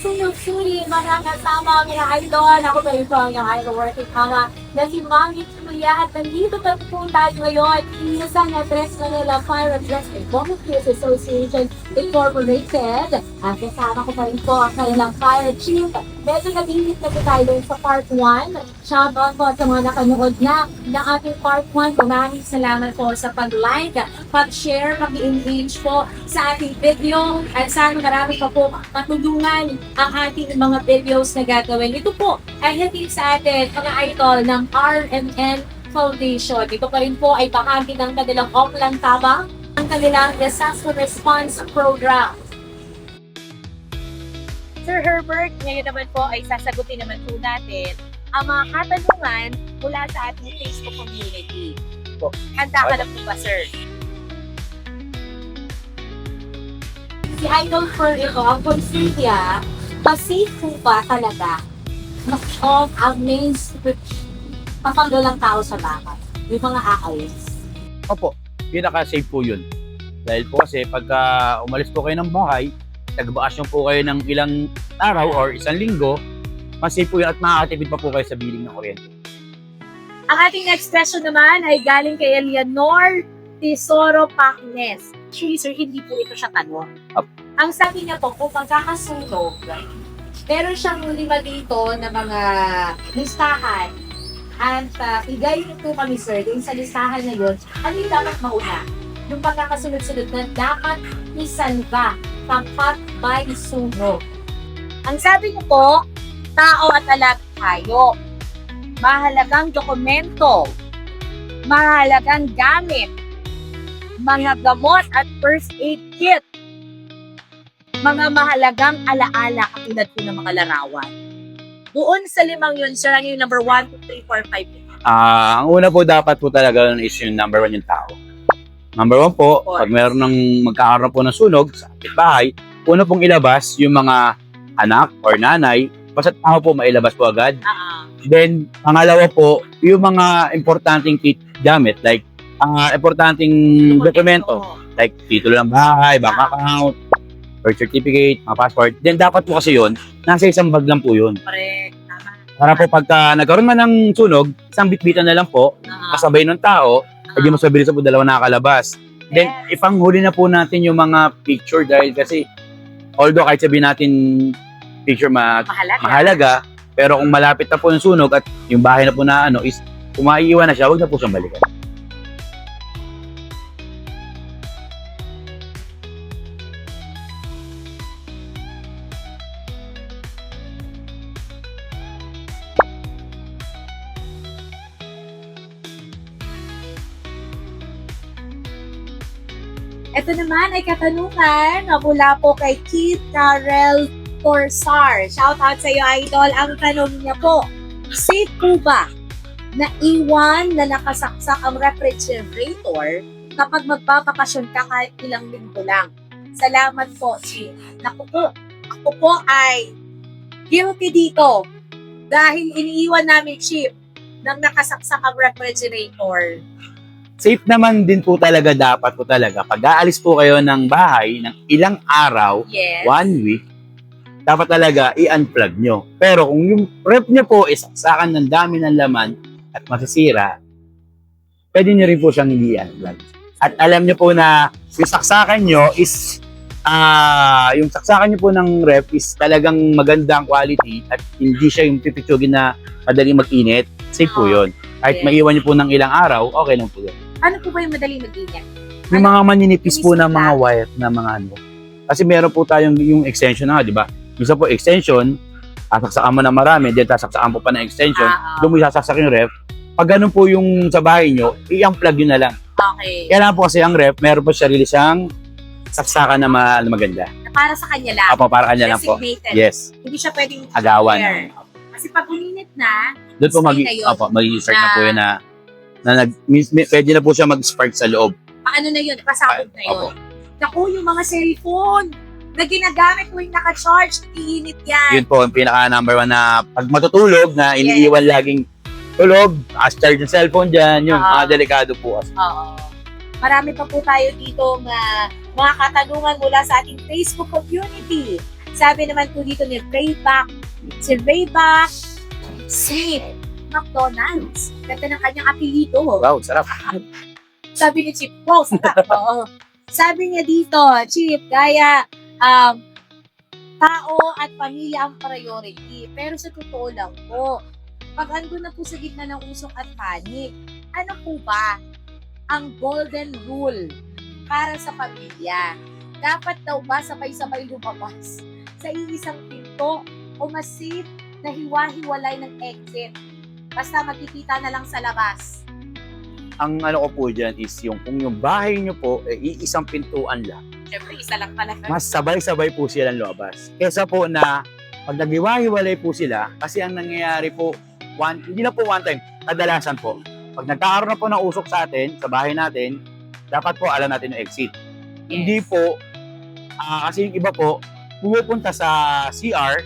Sunod-suri, mga kasama, mga idol. Ako ba ito ang yung idol working mama na si Mami Julia. At nandito pa po tayo ngayon. Isang address na nila Fire Address and Volunteers Association Incorporated. At kasama ko pa rin po ang kanilang fire chief. Medyo nabingit na po tayo sa part 1. Shoutout po sa mga nakanood na ng ating part 1. Maraming salamat po sa pag-like, pag-share, pag-engage po sa ating video. At sana marami pa po matulungan ang ating mga videos na gagawin. Ito po ay hatid sa atin mga idol ng RMN Foundation. Ito pa rin po ay bahagi ng kanilang Oplan Tabang, ang kanilang Disaster Response Program. Sir Herbert, ngayon naman po ay sasagutin naman po natin ang mga katanungan mula sa ating Facebook community. Handa ka na po ba, sir? Si Idol for ito, ang consilya, safe po ba talaga of ang main switch papanglo lang tao sa bahay? Yung mga aalis. Opo, pinaka-safe po yun. Dahil po kasi pagka umalis po kayo ng bahay, nagbakasyon po kayo ng ilang araw or isang linggo, mas safe po yun at makakatipid pa po kayo sa billing ng kuryente. Ang ating next question naman ay galing kay Eleanor Tesoro Pacnes. Actually, sir, hindi po ito siya tanong. Ang sabi niya po, kung magkakasunog, meron siyang lima dito na mga listahan. At igay po kami, sir, din sa listahan na yun, ano yung dapat mauna? Yung pagkakasunod-sunod na dapat isalba kapag may sunog. Ang sabi niyo po, tao at alat tayo. Mahalagang dokumento, mahalagang gamit, mga gamot at first aid kit, mga mahalagang alaala katulad po ng mga larawan. Doon sa limang yun, sir, ang yung number 1, 2, 3, 4, 5. Ang una po dapat po talaga is yung number 1 yung tao. Number 1 po, pag meron ng magkakaroon po ng sunog sa bahay, una pong ilabas yung mga anak or nanay, basta tao po mailabas po agad. Then, pangalawa po, yung mga importanteng gamit, like, importanteng dokumento, like titulo ng bahay, bank account, birth certificate, mga passport. Then, dapat po kasi yun, nasa isang bag lang po yun. Correct, tama. Para po pagka nagkaroon man ng sunog, isang bitbitan na lang po, kasabay ng tao, hindi mas mabilis po dalawa nakakalabas. Then, ipanghuli na po natin yung mga picture dahil kasi, although kahit sabihin natin picture mahalaga, pero kung malapit na po yung sunog at yung bahay na po na is kung maiiwan na siya, huwag na po siyang balikan. Ito naman ay katanungan na mula po kay Keith Karel Corsar. Shout out sa iyo, idol. Ang tanong niya po, safe po ba na iwan na nakasaksak ang refrigerator kapag magbabakasyon ka kahit ilang linggo lang? Salamat po, Chief. Naku po, ako po ay guilty dito dahil iniiwan namin, Chief, nang nakasaksak ang refrigerator. Safe naman din po talaga, dapat po talaga. Pag aalis po kayo ng bahay ng ilang araw, Yes. 1 week, dapat talaga i-unplug nyo. Pero kung yung ref nyo po is saksakan ng dami ng laman at masisira, pwede nyo rin po siyang hindi i-unplug. At alam nyo po na yung saksakan nyo is, yung saksakan nyo po ng ref is talagang magandang quality at hindi siya yung pipitsugin na madaling mag-init. Safe po yun. Kahit maiwan nyo po ng ilang araw, okay lang po yun. Ano po ba yung madaling mag-init? Yung mga maninipis po na mga wire na mga ano. Kasi meron po tayong yung extension na, di ba? Minsan po extension, sasaksakan mo na marami, then sasaksakan po pa ng extension, doon mo sasaksak yung ref. Pag ganun po yung sa bahay nyo, i-unplug yun na lang. Okay. Kaya lang po kasi ang ref, meron po sarili siyang saksakan na maganda. Na para sa kanya lang. Apo, para kanya lang po. Designated. Yes. Hindi siya pwedeng Agawan. share. Kasi pag uminit na, Doon po stay na yun. mag-start na po yun na pwede na po siya mag-spark sa loob. Paano na yun? Pasabog na yun. Opo. Naku, yung mga cellphone na ginagamit mo yung naka-charge, iinit yan. Yun po, yung pinaka number 1 na pag matutulog na iniiwan laging tulog, charge ng cellphone dyan, yun, delikado po kasi. Oo. Marami pa po tayo dito mga katanungan mula sa ating Facebook community. Sabi naman po dito ni Rayback, si Rayback, Safe McDonald's. Ganda ng kanyang apelido. Wow, sarap. Sabi ni Chip, wow, sarap. Oo. Sabi niya dito, Chip, gaya, tao at pamilya ang priority. Pero sa totoo lang po, pag ando na po sa gitna ng usok at panik, ano po ba ang golden rule para sa pamilya? Dapat daw ba sabay-sabay lumabas sa iisang pinto o mas safe na hiwa-hiwalay ng exit? Basta magkikita na lang sa labas. Ang ano ko po dyan is kung yung bahay nyo po, iisang pintuan lang, Siyempre, isa lang pala. mas sabay-sabay po silang lumabas. Kesa po na pag naghiwa-hiwalay po sila, kasi ang nangyayari po, hindi na po one time, kadalasan po, pag nagkakaroon na po ng usok sa atin, sa bahay natin, dapat po alam natin yung exit. Yes. Hindi po, kasi yung iba po, pumupunta sa CR,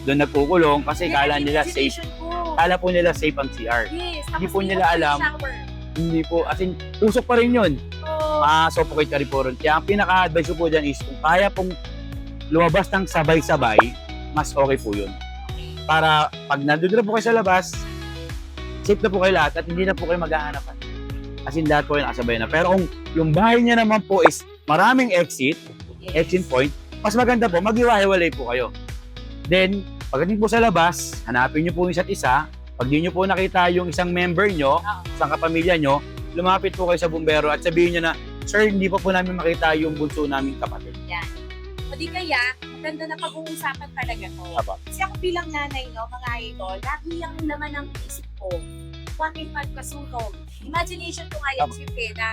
doon nagkukulong kasi kala nila safe. Kala po nila safe ang CR. Yes, Hindi tapos po nila alam. shower. Hindi po, as in, usok pa rin yun. Oh, Ma-suffocate ka rin po rin. Kaya ang pinaka-advice ko po dyan is kung kaya pong lumabas ng sabay-sabay, mas okay po yun. Para pag nandun na po kayo sa labas, safe na po kayo lahat at hindi na po kayo maghahanapan. As in, lahat po yung nakasabay na. Pero kung yung bahay niya naman po is maraming exit point, mas maganda po, maghiwa-hiwalay po kayo. Then, pagdating po sa labas, hanapin niyo po yung isa't isa. Pag di niyo po nakita yung isang member niyo, isang kapamilya niyo, lumapit po kayo sa bumbero at sabihin niyo na, "Sir, hindi pa po namin makita yung bunso naming kapatid." Yan. O di kaya, maganda na pag-uusapan talaga to. Apa. Kasi ako bilang nanay, no, mga idol, lagi ang laman ng isip ko. What if magkasunog? Imagination ko nga yan, Apa. Chip, na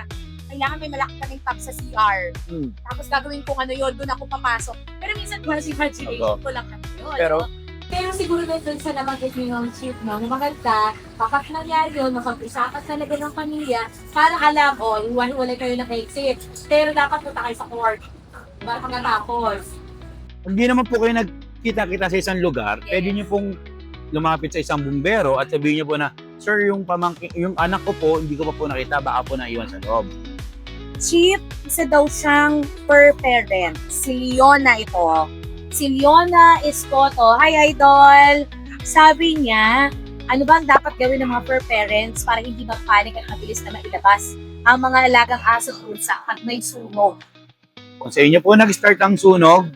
kailangan may malaki kaming tap sa CR. Tapos gagawin kong ano yun, doon ako papasok. Pero minsan ko sa imagination ko lang naman yun. Pero, Pero siguro na doon sa nabanggit niyo yung Chip, no, na maganda, kapag nangyari yun, makapag-usapan talaga ng pamilya, para alam, hiwa-hiwalay kayo ng exit. Pero dapat punta kayo sa court. Para pagkatapos. hindi naman po kayo nagkita-kita sa isang lugar, pwede niyo pong lumapit sa isang bumbero at sabihin niyo po na, "Sir, yung anak ko po, hindi ko pa po nakita, baka po naiwan sa loob." Chip, isa daw siyang per parent. Si Leona ito. Si Leona Escoto. Hi, Idol! Sabi niya, ano ba ang dapat gawin ng mga per parents para hindi magpanik at mabilis na mailabas ang mga alagang aso pusa pag may sunog? Kung sa inyo po nag-start ang sunog,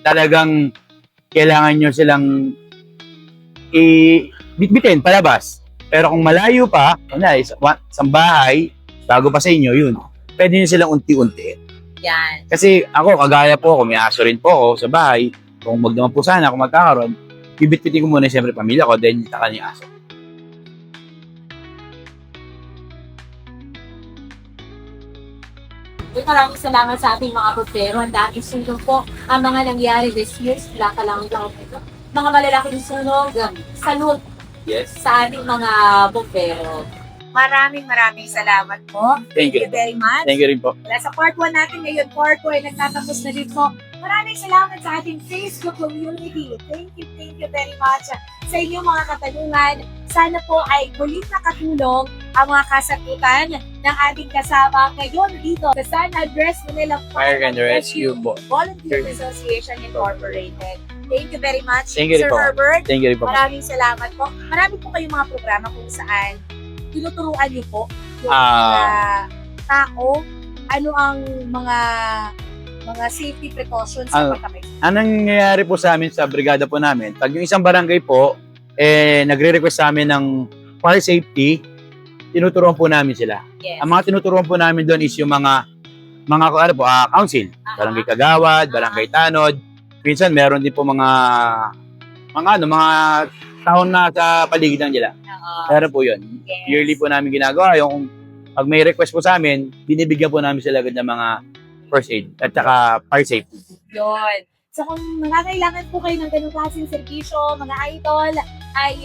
talagang kailangan nyo silang bitbitin palabas. Pero kung malayo pa, isang bahay, bago pa sa inyo, yun, pwede nyo silang unti-unti. Yan. Kasi ako, kagaya po ako, may aso rin po ako sa bahay. Kung naman po sana, kung magkakaroon, bibit-bitin ko muna siyempre pamilya ko, then taka niya aso. Maraming salamat sa ating mga bumbero. Ang daming sunog po ang mga nangyari this year. Sila ka lang ito. Mga malalaking sunog, salute Yes. sa ating mga bumbero. Maraming salamat po. Thank you. Very much. Thank you rin po. Wala sa part 1 natin ngayon, part 2 ay nagtatapos na din po. Maraming salamat sa ating Facebook community. Thank you very much sa inyong mga katanungan. Sana po ay muling nakatulong ang mga kasagutan ng ating kasama ngayon dito sa San Andres Manila Fire and Rescue po. Volunteer Association Incorporated. Thank you very much, Thank you Sir rin po. Herbert. Thank you rin po. Maraming salamat po. Marami po kayong mga programa kung saan tinuturuan niyo po yung Ah. mga tao ano ang mga safety precautions sa pagkamay. Ang nangyayari po sa amin sa brigada po namin, pag yung isang barangay po, nagre-request sa amin ng fire safety, tinuturuan po namin sila. Yes. Ang mga tinuturuan po namin doon is yung mga council, barangay Kagawad, barangay Tanod. Minsan meron din po mga taon na sa paligid ng nila. Pero po yun. Yes. Yearly po namin ginagawa. Yung pag may request po sa amin, binibigyan po namin sila agad ng mga first aid at saka fire safety. Yun. So kung nangangailangan po kayo ng ganung klaseng servisyo, mga idol, ay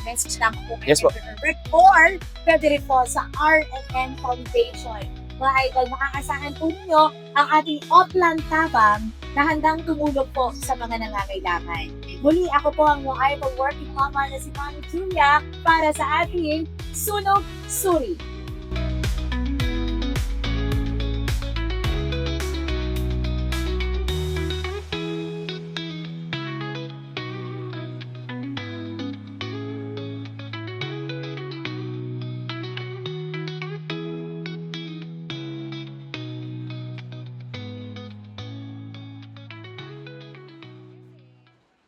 message lang po kayo Yes po. kay Herbert or pwede rin po sa R&N Foundation. Mga idol, makakasahan po ninyo ang ating Oplan Tabang na handang tumulong po sa mga nangangailangan. Muli, ako po ang mga idol working mama na si Mami Julia para sa ating Sunog Suri.